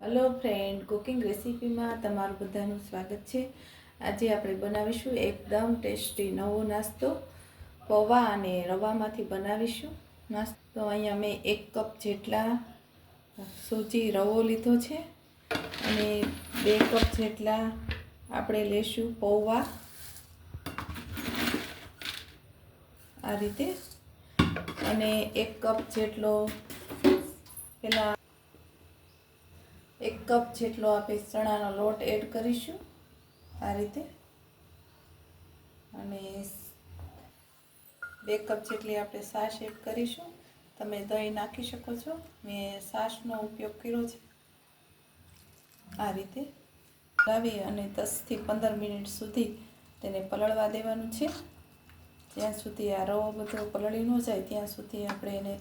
Hello friend, cooking રેસીપીમાં તમારું બધાનું સ્વાગત છે। આજે આપણે બનાવીશું એકદમ ટેસ્ટી નવો નાસ્તો, પૌવા અને રવામાંથી બનાવીશું નાસ્તો। તો અહીંયા મેં 1 કપ જેટલા સૂજી રવો લીધો છે અને 2 કપ જેટલા આપણે લેશું પૌવા આ રીતે, અને 1 કપ જેટલો પેલા 1 કપ જેટલો આપણે ચણાનો લોટ એડ કરીશું આ રીતે, અને 2 કપ જેટલી આપણે છાશ એડ કરીશું। તમે દહીં નાખી શકો છો, મેં છાશનો ઉપયોગ કર્યો છે આ રીતે। લાવી અને 10 થી 15 મિનિટ સુધી તેને પલળવા દેવાનું છે। જ્યાં સુધી આ રવો બધો પલળી ન જાય ત્યાં સુધી આપણે એને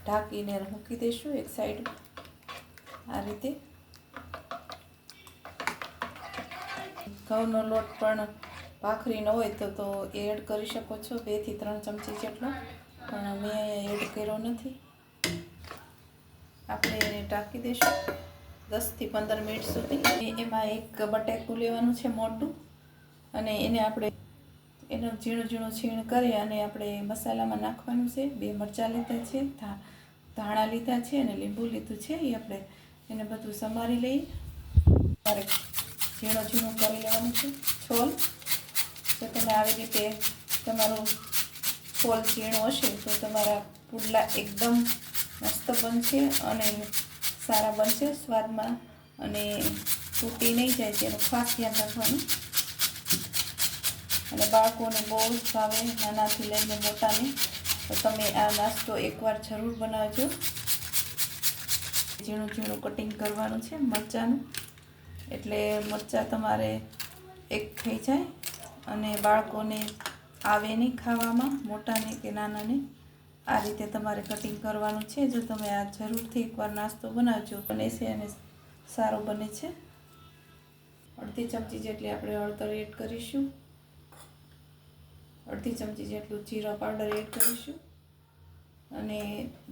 ઢાંકીને મૂકી દઈશું એક સાઈડ આ રીતે। ઘઉંનો લોટ પણ ભાખરી ન હોય તો એડ કરી શકો છો, 2 થી 3 ચમચી જેટલો, પણ મેં એડ કર્યો નથી। આપણે એને ઢાંકી દઈશું 10 થી 15 મિનિટ સુધી। એમાં એક બટેકું લેવાનું છે મોટું, અને એને આપણે એનો ઝીણું ઝીણું છીણ કરી અને આપણે મસાલામાં નાખવાનું છે। 2 મરચાં લીધા છે, ધાણા લીધા છે અને લીંબુ લીધું છે, એ આપણે એને બધું સમારી લઈએ। ઝીણું ઝીણું કરી લેવાનું છે છોલ। જો તમે આવી રીતે તમારું છોલ ઝીણું હશે તો તમારા પુડલા એકદમ મસ્ત બનશે અને સારા બનશે સ્વાદમાં, અને તૂટી નહીં જાય તેનું ખાસ ધ્યાન રાખવાનું। અને બાળકોને બહુ જ ભાવે, નાનાથી લઈને મોટાને, તો તમે આ નાસ્તો એકવાર જરૂર બનાવજો। ઝીણું ઝીણું કટિંગ કરવાનું છે મરચાંનું, એટલે મરચાં તમારે એક થઈ જાય અને બાળકોને આવે નહીં ખાવામાં, મોટાને કે નાનાને। આ રીતે તમારે કટિંગ કરવાનું છે। જો તમે આ જરૂરથી એકવાર નાસ્તો બનાવજો, બને છે અને સારો બને છે। અડધી ચમચી જેટલી આપણે હળદર એડ કરીશું, અડધી ચમચી જેટલું જીરા પાવડર એડ કરીશું, અને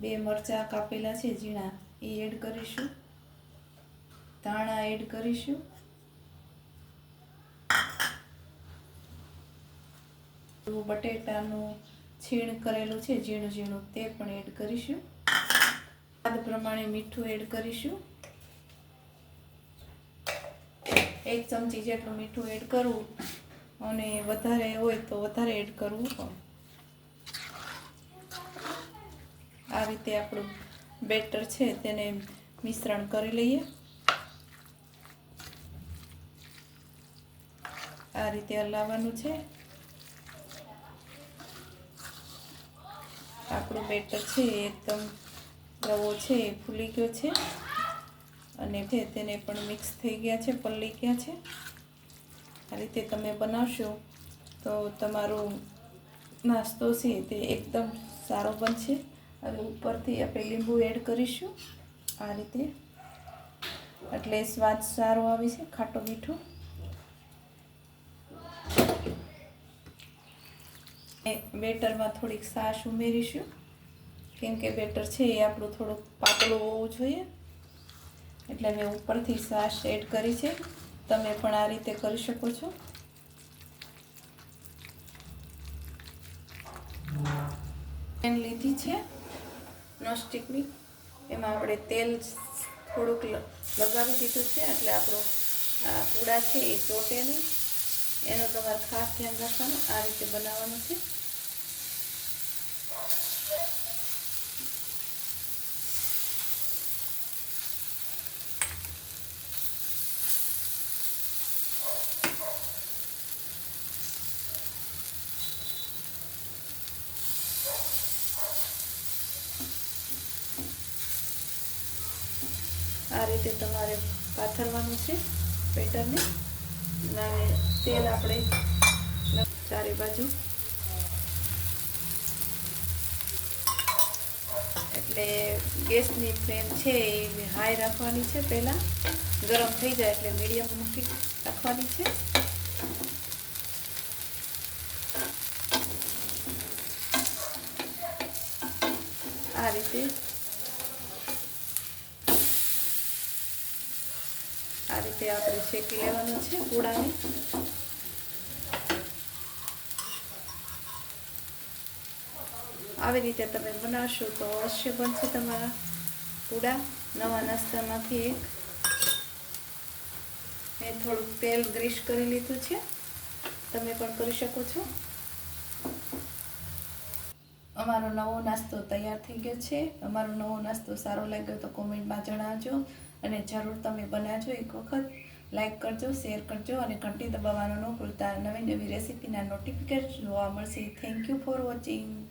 2 મરચાં કાપેલા છે ઝીણા એ એડ કરીશું, ધાણા એડ કરીશું, બટેટાનું છીણ કરેલું છે ઝીણું ઝીણું તે પણ એડ કરીશું, સ્વાદ પ્રમાણે મીઠું એડ કરીશું। 1 ચમચી જેટલું મીઠું એડ કરવું, અને વધારે હોય તો વધારે એડ કરવું પણ। આ રીતે આપણું બેટર છે તેને મિશ્રણ કરી લઈએ। આ રીતે હલાવવાનું છે। આપણું બેટર છે એકદમ રવો છે એ ફૂલી ગયો છે, અને તેને પણ મિક્સ થઈ ગયા છે, પલળી ગયા છે। આ રીતે તમે બનાવશો તો તમારો નાસ્તો છે તે એકદમ સારો બનશે। હવે ઉપરથી આપણે લીંબુ એડ કરીશું આ રીતે, એટલે સ્વાદ સારો આવે છે, ખાટો મીઠું। બેટરમાં થોડીક છાશ ઉમેરીશું, કેમ કે બેટર છે એ આપણું થોડુંક પાતળું હોવું જોઈએ, એટલે મેં ઉપરથી છાશ એડ કરી છે। તમે પણ આ રીતે કરી શકો છો। પેન લીધી છે નોનસ્ટિકની, એમાં આપણે તેલ થોડુંક લગાવી દીધું છે, એટલે આપણું આ પૂડા છે એ ચોટે નહીં, એનું તમારે ખાસ ધ્યાન રાખવાનું। આ રીતે બનાવવાનું છે। આ રીતે તમારે પાથરવાનું છે બેટરને, અને તેલ આપણે ચારે બાજુ, એટલે ગેસની ફ્લેમ છે એ હાઈ રાખવાની છે। પહેલાં ગરમ થઈ જાય એટલે મીડિયમ મૂકી રાખવાની છે। આ રીતે આ રીતે આપણે શેકી લેવાનો છે પૂડાને. આવી રીતે તમે બનાવશો તો અવશ્ય બનશે તમારા પૂડા. નવા નાસ્તામાંથી એક મેં થોડુંક તેલ ગ્રીસ કરી લીધું છે, તમે પણ કરી શકો છો. અમારો નવો નાસ્તો તૈયાર થઈ ગયો છે. અમારો નવો નાસ્તો સારો લાગ્યો તો કોમેન્ટમાં જણાવજો અને જરૂર તમે બનાવજો એક વખત. લાઈક કરજો, શેર કરજો અને ઘંટી દબાવવાનું ન ભૂલતા. નવી નવી રેસીપીના નોટિફિકેશન જોવા મળશે. Thank you for watching.